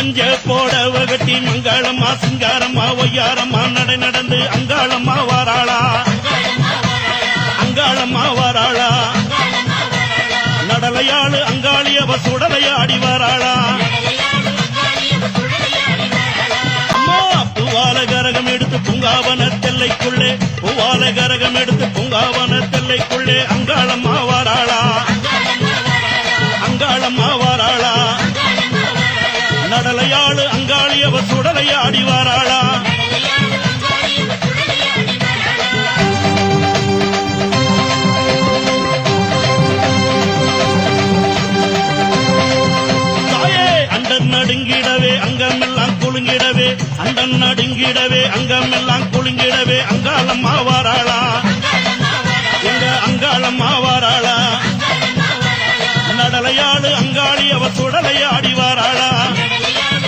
மஞ்ச போடவ கட்டி மங்களம்மா சிங்காரம்மா ஒய்யாரம்மா நடை நடந்து அங்காளம்மா வாராளா அங்காளம்மா வாராளா நடலையாளு அங்காளியவ சுடலையாடி வாராளா அம்மா பூவால கரகம் எடுத்து பூங்காவன தெல்லைக்குள்ளே பூவால கரகம் எடுத்து பூங்காவன தெல்லைக்குள்ளே அங்காளம்மா வாராளா அங்காளம்மா வாராளா நடலையாளு அங்காளியவ சுடலையாடி வாராளா தாயே அண்டன் நடுங்கிடவே அங்கமெல்லாம் குலுங்கிடவே அண்டன் நடுங்கிடவே அங்கமெல்லாம் குலுங்கிடவே அங்காளம்மா வாராளா எங்க அங்காளம்மா வாராளா நடலையாளு அங்காளியவ சுடலையாடி வாராளா